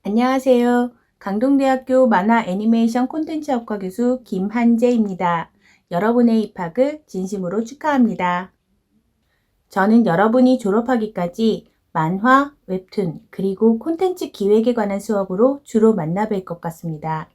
안녕하세요. 강동대학교 만화 애니메이션 콘텐츠학과 교수 김한재입니다. 여러분의 입학을 진심으로 축하합니다. 저는 여러분이 졸업하기까지 만화, 웹툰, 그리고 콘텐츠 기획에 관한 수업으로 주로 만나뵐 것 같습니다.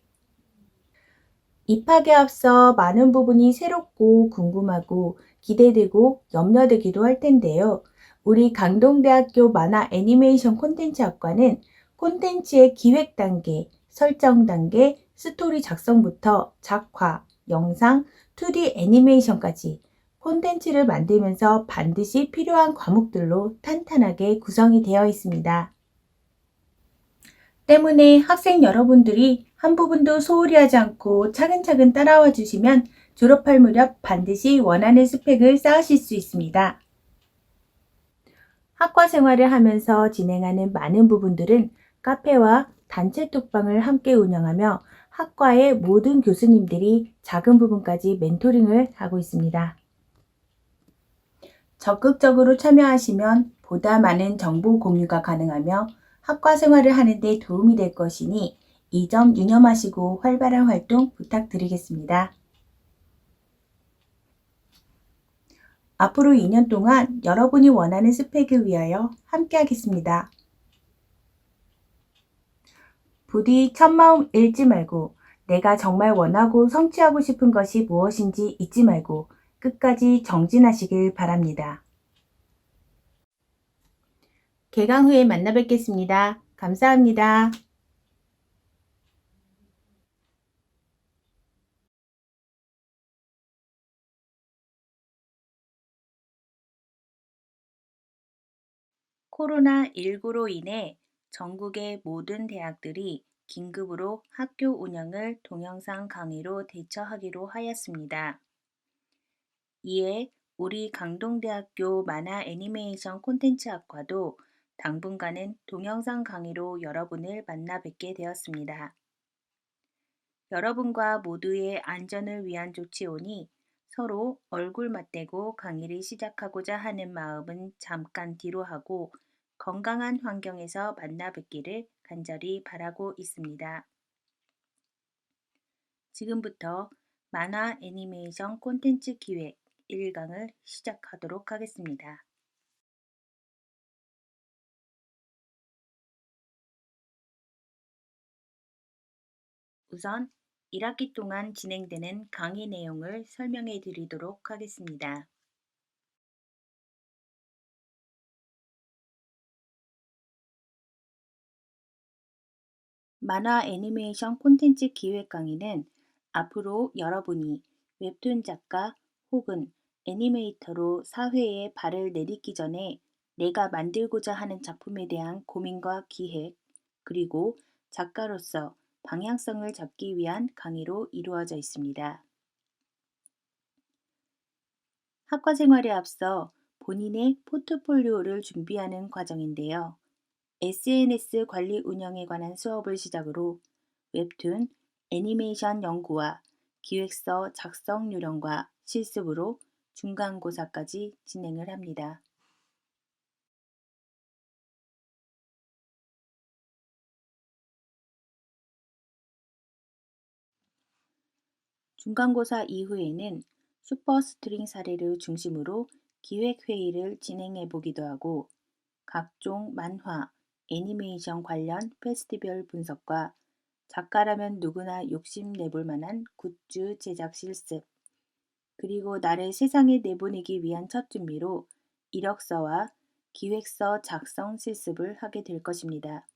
입학에 앞서 많은 부분이 새롭고 궁금하고 기대되고 염려되기도 할 텐데요. 우리 강동대학교 만화 애니메이션 콘텐츠학과는 콘텐츠의 기획 단계, 설정 단계, 스토리 작성부터 작화, 영상, 2D 애니메이션까지 콘텐츠를 만들면서 반드시 필요한 과목들로 탄탄하게 구성이 되어 있습니다. 때문에 학생 여러분들이 한 부분도 소홀히 하지 않고 차근차근 따라와 주시면 졸업할 무렵 반드시 원하는 스펙을 쌓으실 수 있습니다. 학과 생활을 하면서 진행하는 많은 부분들은 카페와 단체 톡방을 함께 운영하며 학과의 모든 교수님들이 작은 부분까지 멘토링을 하고 있습니다. 적극적으로 참여하시면 보다 많은 정보 공유가 가능하며 학과 생활을 하는 데 도움이 될 것이니 이 점 유념하시고 활발한 활동 부탁드리겠습니다. 앞으로 2년 동안 여러분이 원하는 스펙을 위하여 함께하겠습니다. 부디 첫마음 잃지 말고 내가 정말 원하고 성취하고 싶은 것이 무엇인지 잊지 말고 끝까지 정진하시길 바랍니다. 개강 후에 만나 뵙겠습니다. 감사합니다. 코로나19로 인해 전국의 모든 대학들이 긴급으로 학교 운영을 동영상 강의로 대처하기로 하였습니다. 이에 우리 강동대학교 만화 애니메이션 콘텐츠학과도 당분간은 동영상 강의로 여러분을 만나 뵙게 되었습니다. 여러분과 모두의 안전을 위한 조치오니 서로 얼굴 맞대고 강의를 시작하고자 하는 마음은 잠깐 뒤로 하고 건강한 환경에서 만나 뵙기를 간절히 바라고 있습니다. 지금부터 만화 애니메이션 콘텐츠 기획 1강을 시작하도록 하겠습니다. 우선 1학기 동안 진행되는 강의 내용을 설명해 드리도록 하겠습니다. 만화 애니메이션 콘텐츠 기획 강의는 앞으로 여러분이 웹툰 작가 혹은 애니메이터로 사회에 발을 내딛기 전에 내가 만들고자 하는 작품에 대한 고민과 기획, 그리고 작가로서 방향성을 잡기 위한 강의로 이루어져 있습니다. 학과 생활에 앞서 본인의 포트폴리오를 준비하는 과정인데요. SNS 관리 운영에 관한 수업을 시작으로 웹툰, 애니메이션 연구와 기획서 작성 요령과 실습으로 중간고사까지 진행을 합니다. 중간고사 이후에는 슈퍼스트링 사례를 중심으로 기획회의를 진행해 보기도 하고 각종 만화, 애니메이션 관련 페스티벌 분석과 작가라면 누구나 욕심내볼 만한 굿즈 제작 실습, 그리고 나를 세상에 내보내기 위한 첫 준비로 이력서와 기획서 작성 실습을 하게 될 것입니다.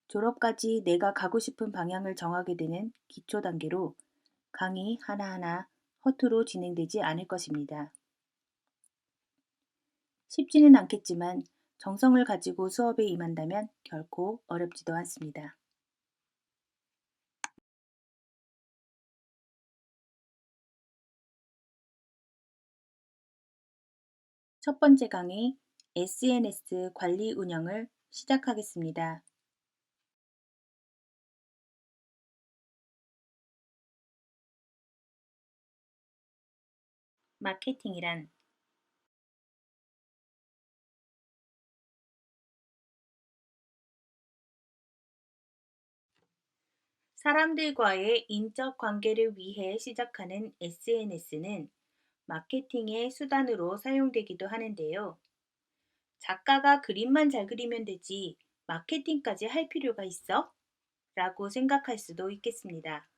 졸업까지 내가 가고 싶은 방향을 정하게 되는 기초 단계로 강의 하나하나 허투루 진행되지 않을 것입니다. 쉽지는 않겠지만 정성을 가지고 수업에 임한다면 결코 어렵지도 않습니다. 첫 번째 강의 SNS 관리 운영을 시작하겠습니다. 마케팅이란 사람들과의 인적 관계를 위해 시작하는 SNS는 마케팅의 수단으로 사용되기도 하는데요. 작가가 그림만 잘 그리면 되지 마케팅까지 할 필요가 있어? 라고 생각할 수도 있겠습니다.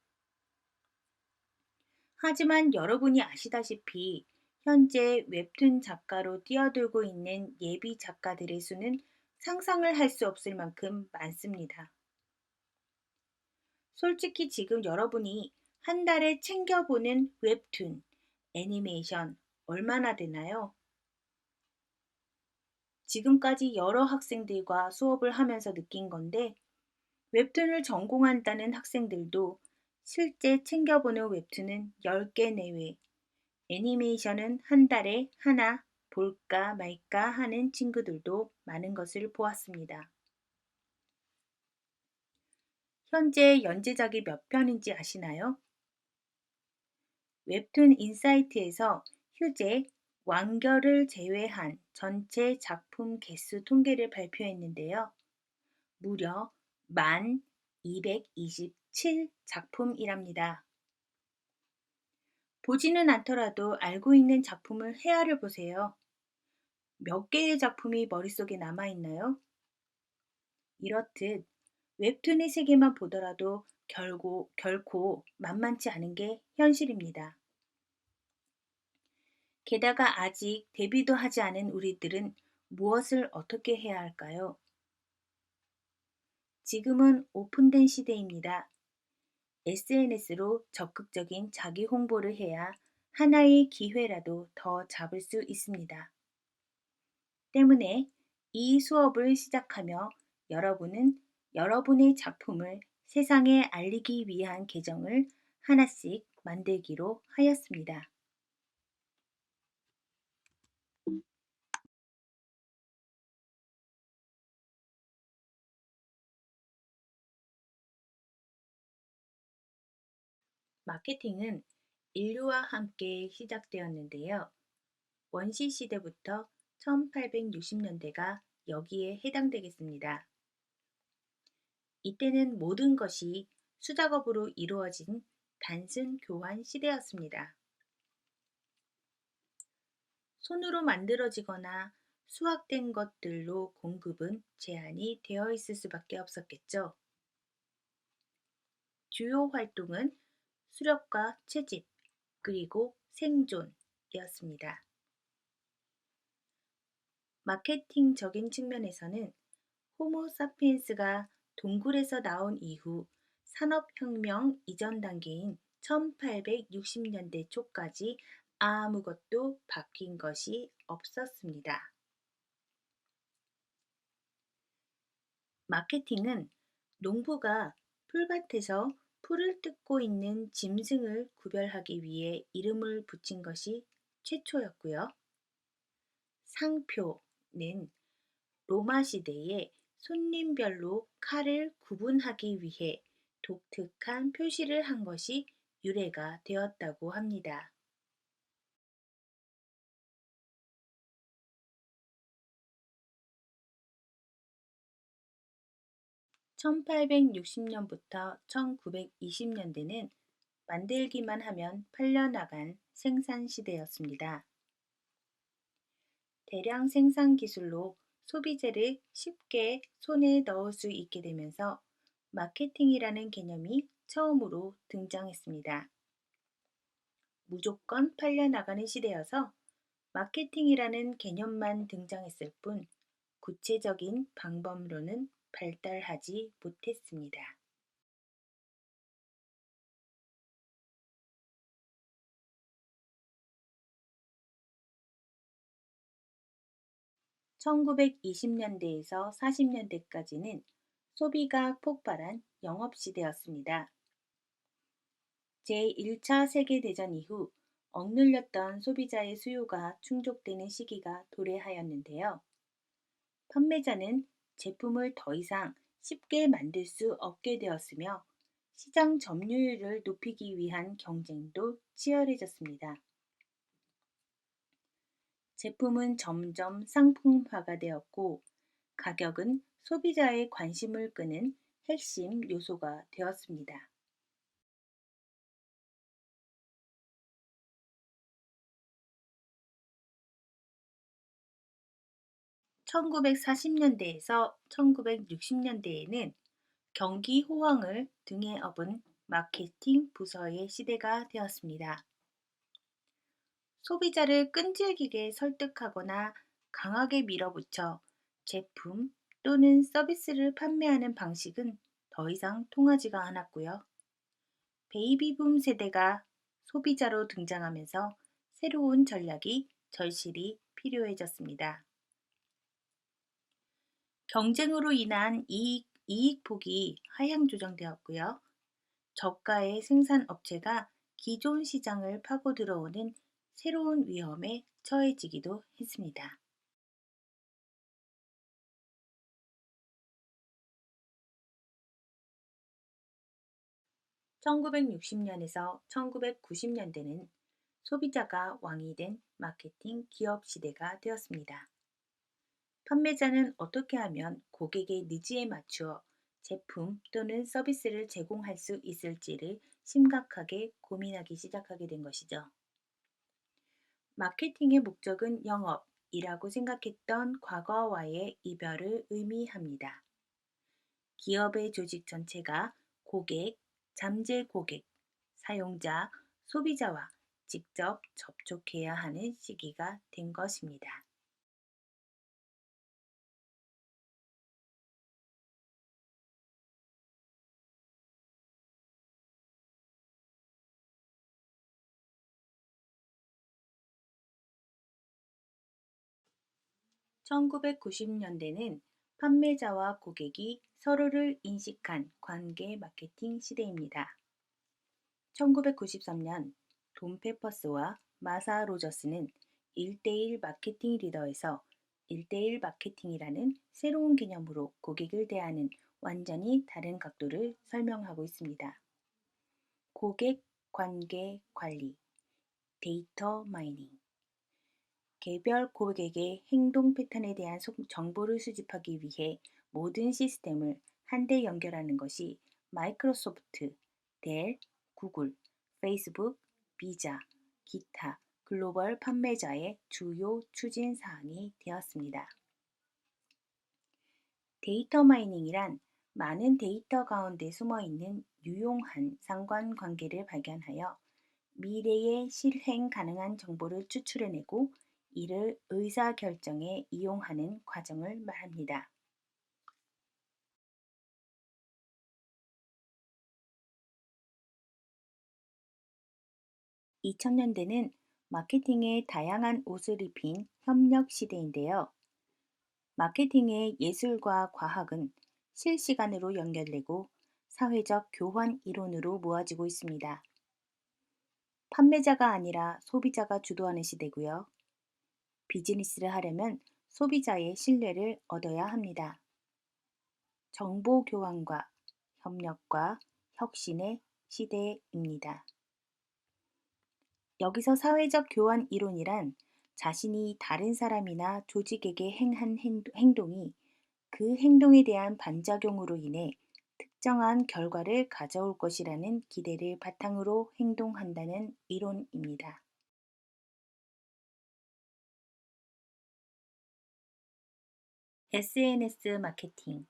하지만 여러분이 아시다시피 현재 웹툰 작가로 뛰어들고 있는 예비 작가들의 수는 상상을 할 수 없을 만큼 많습니다. 솔직히 지금 여러분이 한 달에 챙겨보는 웹툰, 애니메이션 얼마나 되나요? 지금까지 여러 학생들과 수업을 하면서 느낀 건데 웹툰을 전공한다는 학생들도 실제 챙겨보는 웹툰은 10개 내외, 애니메이션은 한 달에 하나 볼까 말까 하는 친구들도 많은 것을 보았습니다. 현재 연재작이 몇 편인지 아시나요? 웹툰 인사이트에서 휴재, 완결을 제외한 전체 작품 개수 통계를 발표했는데요. 무려 1227작품이랍니다. 보지는 않더라도 알고 있는 작품을 헤아려 보세요. 몇 개의 작품이 머릿속에 남아있나요? 이렇듯 웹툰의 세계만 보더라도 결코 만만치 않은 게 현실입니다. 게다가 아직 데뷔도 하지 않은 우리들은 무엇을 어떻게 해야 할까요? 지금은 오픈된 시대입니다. SNS로 적극적인 자기 홍보를 해야 하나의 기회라도 더 잡을 수 있습니다. 때문에 이 수업을 시작하며 여러분은 여러분의 작품을 세상에 알리기 위한 계정을 하나씩 만들기로 하였습니다. 마케팅은 인류와 함께 시작되었는데요. 원시 시대부터 1860년대가 여기에 해당되겠습니다. 이때는 모든 것이 수작업으로 이루어진 단순 교환 시대였습니다. 손으로 만들어지거나 수확된 것들로 공급은 제한이 되어 있을 수밖에 없었겠죠. 주요 활동은 수렵과 채집, 그리고 생존이었습니다. 마케팅적인 측면에서는 호모 사피엔스가 동굴에서 나온 이후 산업혁명 이전 단계인 1860년대 초까지 아무것도 바뀐 것이 없었습니다. 마케팅은 농부가 풀밭에서 풀을 뜯고 있는 짐승을 구별하기 위해 이름을 붙인 것이 최초였고요. 상표는 로마 시대에 손님별로 칼을 구분하기 위해 독특한 표시를 한 것이 유래가 되었다고 합니다. 1860년부터 1920년대는 만들기만 하면 팔려나간 생산 시대였습니다. 대량 생산 기술로 소비재를 쉽게 손에 넣을 수 있게 되면서 마케팅이라는 개념이 처음으로 등장했습니다. 무조건 팔려나가는 시대여서 마케팅이라는 개념만 등장했을 뿐 구체적인 방법론은 발달하지 못했습니다. 1920년대에서 40년대까지는 소비가 폭발한 영업시대였습니다. 제1차 세계대전 이후 억눌렸던 소비자의 수요가 충족되는 시기가 도래하였는데요. 판매자는 제품을 더 이상 쉽게 만들 수 없게 되었으며 시장 점유율을 높이기 위한 경쟁도 치열해졌습니다. 제품은 점점 상품화가 되었고 가격은 소비자의 관심을 끄는 핵심 요소가 되었습니다. 1940년대에서 1960년대에는 경기 호황을 등에 업은 마케팅 부서의 시대가 되었습니다. 소비자를 끈질기게 설득하거나 강하게 밀어붙여 제품 또는 서비스를 판매하는 방식은 더 이상 통하지가 않았고요. 베이비붐 세대가 소비자로 등장하면서 새로운 전략이 절실히 필요해졌습니다. 경쟁으로 인한 이익폭이 하향 조정되었고요. 저가의 생산 업체가 기존 시장을 파고 들어오는 새로운 위험에 처해지기도 했습니다. 1960년에서 1990년대는 소비자가 왕이 된 마케팅 기업 시대가 되었습니다. 판매자는 어떻게 하면 고객의 니즈에 맞추어 제품 또는 서비스를 제공할 수 있을지를 심각하게 고민하기 시작하게 된 것이죠. 마케팅의 목적은 영업이라고 생각했던 과거와의 이별을 의미합니다. 기업의 조직 전체가 고객, 잠재 고객, 사용자, 소비자와 직접 접촉해야 하는 시기가 된 것입니다. 1990년대는 판매자와 고객이 서로를 인식한 관계 마케팅 시대입니다. 1993년 돈 페퍼스와 마사 로저스는 1대1 마케팅 리더에서 1대1 마케팅이라는 새로운 개념으로 고객을 대하는 완전히 다른 각도를 설명하고 있습니다. 고객 관계 관리, 데이터 마이닝, 개별 고객의 행동 패턴에 대한 정보를 수집하기 위해 모든 시스템을 한데 연결하는 것이 마이크로소프트, 델, 구글, 페이스북, 비자, 기타 글로벌 판매자의 주요 추진 사항이 되었습니다. 데이터 마이닝이란 많은 데이터 가운데 숨어 있는 유용한 상관관계를 발견하여 미래에 실행 가능한 정보를 추출해내고 이를 의사결정에 이용하는 과정을 말합니다. 2000년대는 마케팅에 다양한 옷을 입힌 협력 시대인데요. 마케팅의 예술과 과학은 실시간으로 연결되고 사회적 교환 이론으로 모아지고 있습니다. 판매자가 아니라 소비자가 주도하는 시대고요. 비즈니스를 하려면 소비자의 신뢰를 얻어야 합니다. 정보 교환과 협력과 혁신의 시대입니다. 여기서 사회적 교환 이론이란 자신이 다른 사람이나 조직에게 행한 행동이 그 행동에 대한 반작용으로 인해 특정한 결과를 가져올 것이라는 기대를 바탕으로 행동한다는 이론입니다. SNS 마케팅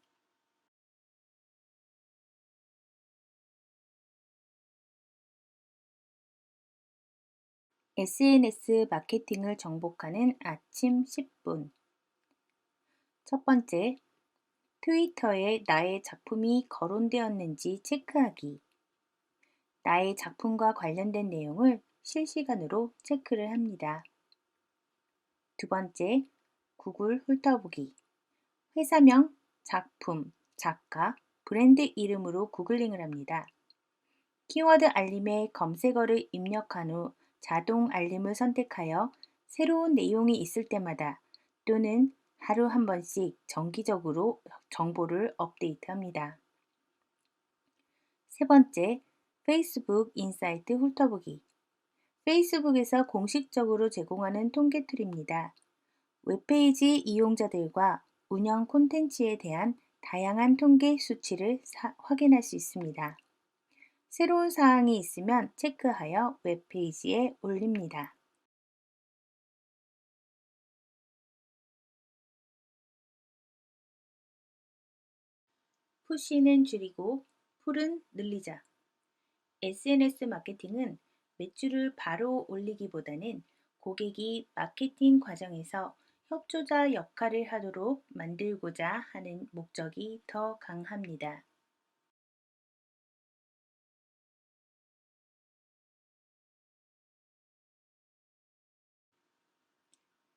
SNS 마케팅을 정복하는 아침 10분. 첫 번째, 트위터에 나의 작품이 거론되었는지 체크하기. 나의 작품과 관련된 내용을 실시간으로 체크를 합니다. 두 번째, 구글 훑어보기. 회사명, 작품, 작가, 브랜드 이름으로 구글링을 합니다. 키워드 알림에 검색어를 입력한 후 자동 알림을 선택하여 새로운 내용이 있을 때마다 또는 하루 한 번씩 정기적으로 정보를 업데이트합니다. 세 번째, 페이스북 인사이트 훑어보기. 페이스북에서 공식적으로 제공하는 통계 툴입니다. 웹페이지 이용자들과 운영 콘텐츠에 대한 다양한 통계 수치를 확인할 수 있습니다. 새로운 사항이 있으면 체크하여 웹페이지에 올립니다. 푸시는 줄이고 풀은 늘리자. SNS 마케팅은 매출을 바로 올리기보다는 고객이 마케팅 과정에서 협조자 역할을 하도록 만들고자 하는 목적이 더 강합니다.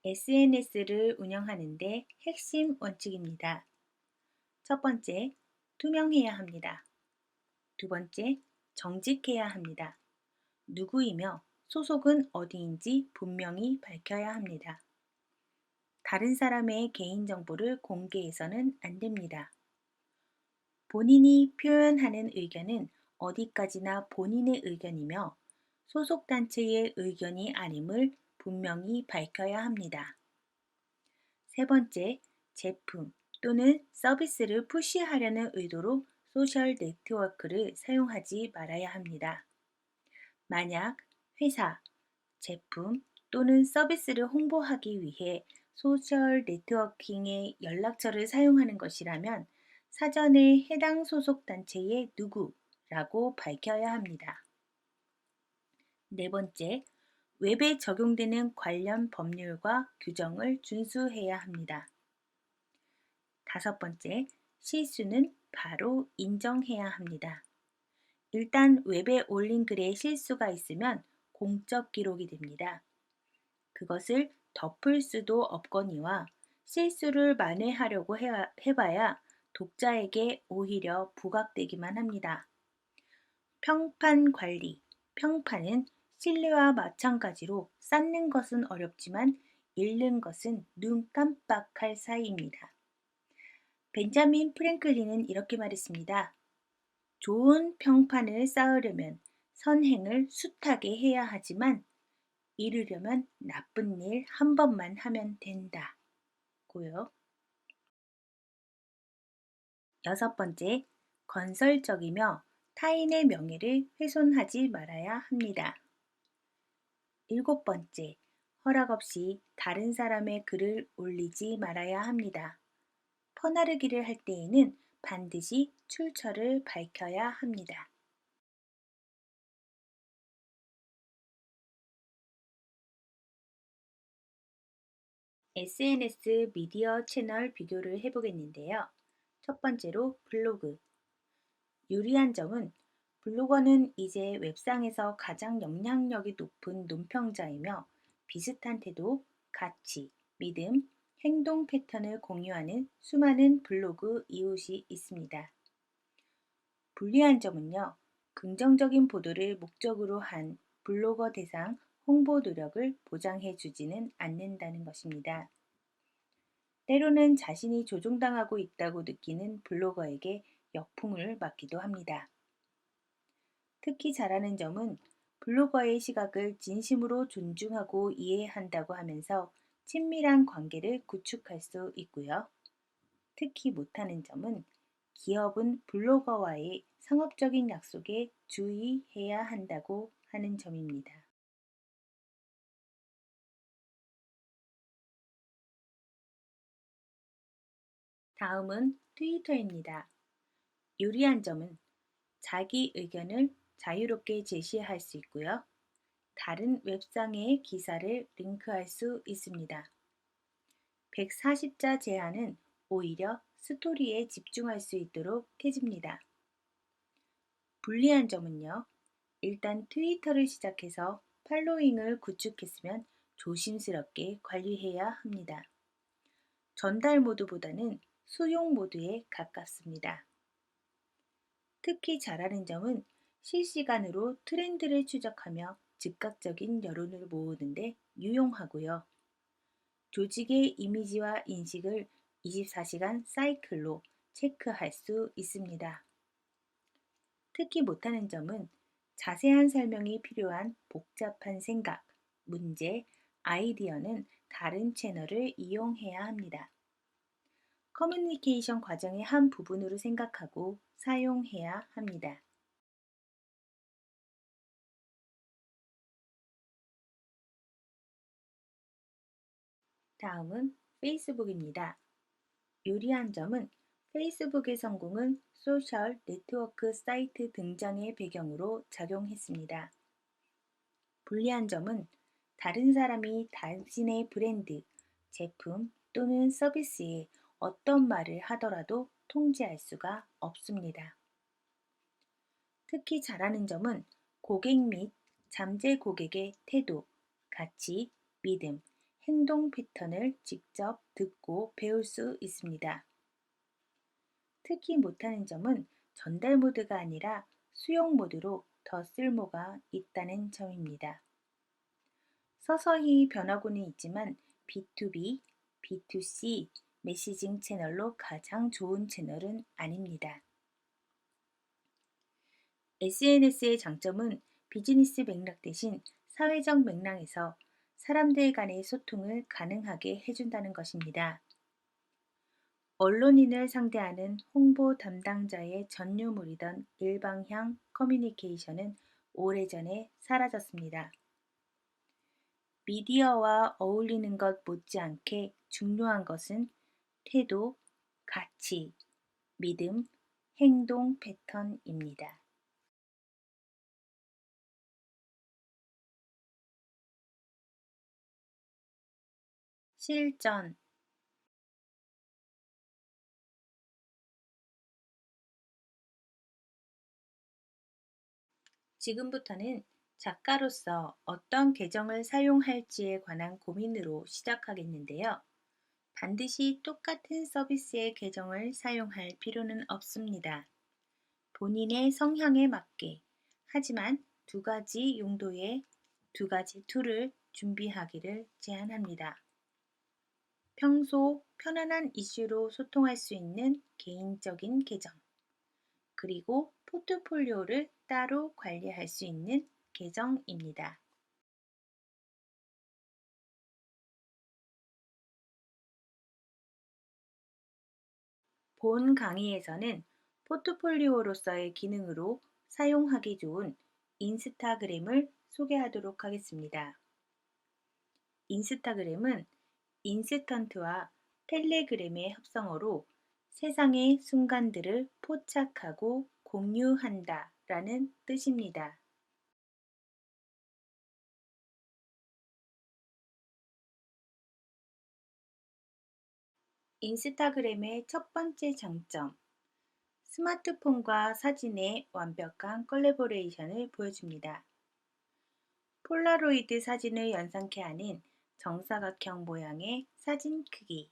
SNS를 운영하는데 핵심 원칙입니다. 첫 번째, 투명해야 합니다. 두 번째, 정직해야 합니다. 누구이며 소속은 어디인지 분명히 밝혀야 합니다. 다른 사람의 개인정보를 공개해서는 안 됩니다. 본인이 표현하는 의견은 어디까지나 본인의 의견이며 소속단체의 의견이 아님을 분명히 밝혀야 합니다. 세 번째, 제품 또는 서비스를 푸시하려는 의도로 소셜 네트워크를 사용하지 말아야 합니다. 만약 회사, 제품 또는 서비스를 홍보하기 위해 소셜 네트워킹의 연락처를 사용하는 것이라면 사전에 해당 소속 단체의 누구라고 밝혀야 합니다. 네 번째, 웹에 적용되는 관련 법률과 규정을 준수해야 합니다. 다섯 번째, 실수는 바로 인정해야 합니다. 일단 웹에 올린 글에 실수가 있으면 공적 기록이 됩니다. 그것을 덮을 수도 없거니와 실수를 만회하려고 해봐야 독자에게 오히려 부각되기만 합니다. 평판 관리. 평판은 신뢰와 마찬가지로 쌓는 것은 어렵지만 잃는 것은 눈 깜빡할 사이입니다. 벤자민 프랭클린은 이렇게 말했습니다. 좋은 평판을 쌓으려면 선행을 숱하게 해야 하지만 이루려면 나쁜 일 한 번만 하면 된다. 고요. 여섯 번째, 건설적이며 타인의 명예를 훼손하지 말아야 합니다. 일곱 번째, 허락 없이 다른 사람의 글을 올리지 말아야 합니다. 퍼나르기를 할 때에는 반드시 출처를 밝혀야 합니다. SNS 미디어 채널 비교를 해보겠는데요. 첫 번째로 블로그. 유리한 점은 블로거는 이제 웹상에서 가장 영향력이 높은 논평자이며 비슷한 태도, 가치, 믿음, 행동 패턴을 공유하는 수많은 블로그 이웃이 있습니다. 불리한 점은요, 긍정적인 보도를 목적으로 한 블로거 대상 홍보 노력을 보장해 주지는 않는다는 것입니다. 때로는 자신이 조종당하고 있다고 느끼는 블로거에게 역풍을 맞기도 합니다. 특히 잘하는 점은 블로거의 시각을 진심으로 존중하고 이해한다고 하면서 친밀한 관계를 구축할 수 있고요. 특히 못하는 점은 기업은 블로거와의 상업적인 약속에 주의해야 한다고 하는 점입니다. 다음은 트위터입니다. 유리한 점은 자기 의견을 자유롭게 제시할 수 있고요. 다른 웹상의 기사를 링크할 수 있습니다. 140자 제한은 오히려 스토리에 집중할 수 있도록 해줍니다. 불리한 점은요. 일단 트위터를 시작해서 팔로잉을 구축했으면 조심스럽게 관리해야 합니다. 전달 모드보다는 수용 모드에 가깝습니다. 특히 잘하는 점은 실시간으로 트렌드를 추적하며 즉각적인 여론을 모으는데 유용하고요. 조직의 이미지와 인식을 24시간 사이클로 체크할 수 있습니다. 특히 못하는 점은 자세한 설명이 필요한 복잡한 생각, 문제, 아이디어는 다른 채널을 이용해야 합니다. 커뮤니케이션 과정의 한 부분으로 생각하고 사용해야 합니다. 다음은 페이스북입니다. 유리한 점은 페이스북의 성공은 소셜 네트워크 사이트 등장의 배경으로 작용했습니다. 불리한 점은 다른 사람이 당신의 브랜드, 제품 또는 서비스에 어떤 말을 하더라도 통제할 수가 없습니다. 특히 잘하는 점은 고객 및 잠재 고객의 태도, 가치, 믿음, 행동 패턴을 직접 듣고 배울 수 있습니다. 특히 못하는 점은 전달 모드가 아니라 수용 모드로 더 쓸모가 있다는 점입니다. 서서히 변하고는 있지만 B2B, B2C 메시징 채널로 가장 좋은 채널은 아닙니다. SNS의 장점은 비즈니스 맥락 대신 사회적 맥락에서 사람들 간의 소통을 가능하게 해준다는 것입니다. 언론인을 상대하는 홍보 담당자의 전유물이던 일방향 커뮤니케이션은 오래전에 사라졌습니다. 미디어와 어울리는 것 못지않게 중요한 것은 태도, 가치, 믿음, 행동 패턴입니다. 실전. 지금부터는 작가로서 어떤 계정을 사용할지에 관한 고민으로 시작하겠는데요. 반드시 똑같은 서비스의 계정을 사용할 필요는 없습니다. 본인의 성향에 맞게, 하지만 두 가지 용도의 두 가지 툴을 준비하기를 제안합니다. 평소 편안한 이슈로 소통할 수 있는 개인적인 계정, 그리고 포트폴리오를 따로 관리할 수 있는 계정입니다. 본 강의에서는 포트폴리오로서의 기능으로 사용하기 좋은 인스타그램을 소개하도록 하겠습니다. 인스타그램은 인스턴트와 텔레그램의 합성어로 세상의 순간들을 포착하고 공유한다 라는 뜻입니다. 인스타그램의 첫 번째 장점, 스마트폰과 사진의 완벽한 컬래버레이션을 보여줍니다. 폴라로이드 사진을 연상케 하는 정사각형 모양의 사진 크기,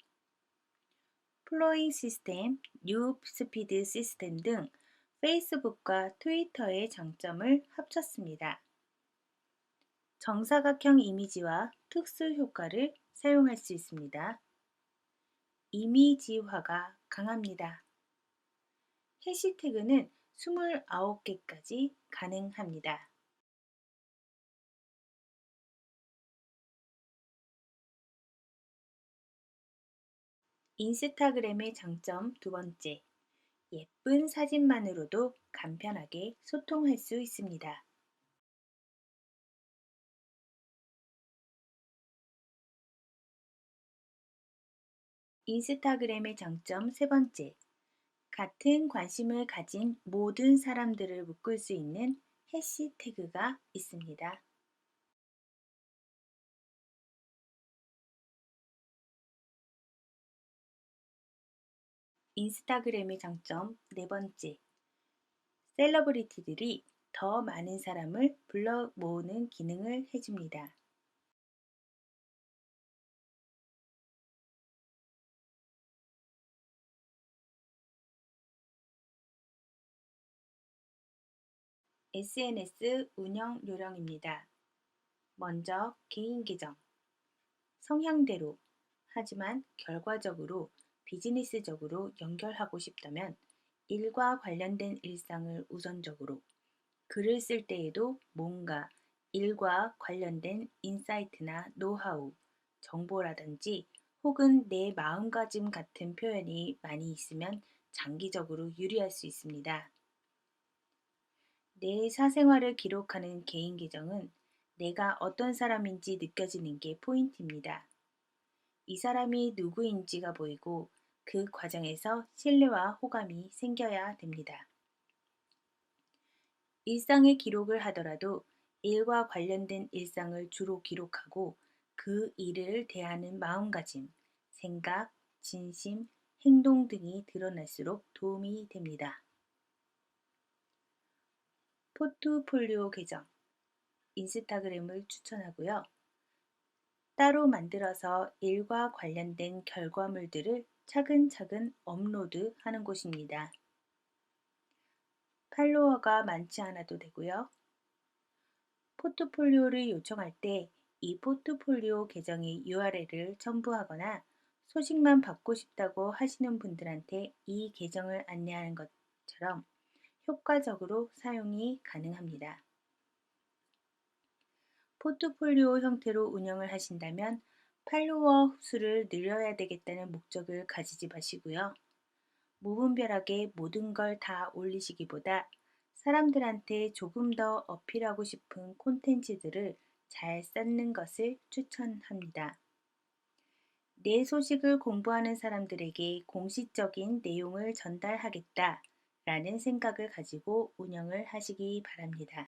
플로잉 시스템, 뉴 스피드 시스템 등 페이스북과 트위터의 장점을 합쳤습니다. 정사각형 이미지와 특수 효과를 사용할 수 있습니다. 이미지화가 강합니다. 해시태그는 29개까지 가능합니다. 인스타그램의 장점 두 번째, 예쁜 사진만으로도 간편하게 소통할 수 있습니다. 인스타그램의 장점 세 번째, 같은 관심을 가진 모든 사람들을 묶을 수 있는 해시태그가 있습니다. 인스타그램의 장점 네 번째, 셀러브리티들이 더 많은 사람을 불러 모으는 기능을 해줍니다. SNS 운영 요령입니다. 먼저 개인 계정, 성향대로, 하지만 결과적으로 비즈니스적으로 연결하고 싶다면 일과 관련된 일상을 우선적으로, 글을 쓸 때에도 뭔가 일과 관련된 인사이트나 노하우, 정보라든지 혹은 내 마음가짐 같은 표현이 많이 있으면 장기적으로 유리할 수 있습니다. 내 사생활을 기록하는 개인 계정은 내가 어떤 사람인지 느껴지는 게 포인트입니다. 이 사람이 누구인지가 보이고 그 과정에서 신뢰와 호감이 생겨야 됩니다. 일상의 기록을 하더라도 일과 관련된 일상을 주로 기록하고 그 일을 대하는 마음가짐, 생각, 진심, 행동 등이 드러날수록 도움이 됩니다. 포트폴리오 계정, 인스타그램을 추천하고요. 따로 만들어서 일과 관련된 결과물들을 차근차근 업로드하는 곳입니다. 팔로워가 많지 않아도 되고요. 포트폴리오를 요청할 때 이 포트폴리오 계정의 URL을 첨부하거나 소식만 받고 싶다고 하시는 분들한테 이 계정을 안내하는 것처럼 효과적으로 사용이 가능합니다. 포트폴리오 형태로 운영을 하신다면 팔로워 수를 늘려야 되겠다는 목적을 가지지 마시고요. 무분별하게 모든 걸 다 올리시기보다 사람들한테 조금 더 어필하고 싶은 콘텐츠들을 잘 쌓는 것을 추천합니다. 내 소식을 공부하는 사람들에게 공식적인 내용을 전달하겠다 라는 생각을 가지고 운영을 하시기 바랍니다.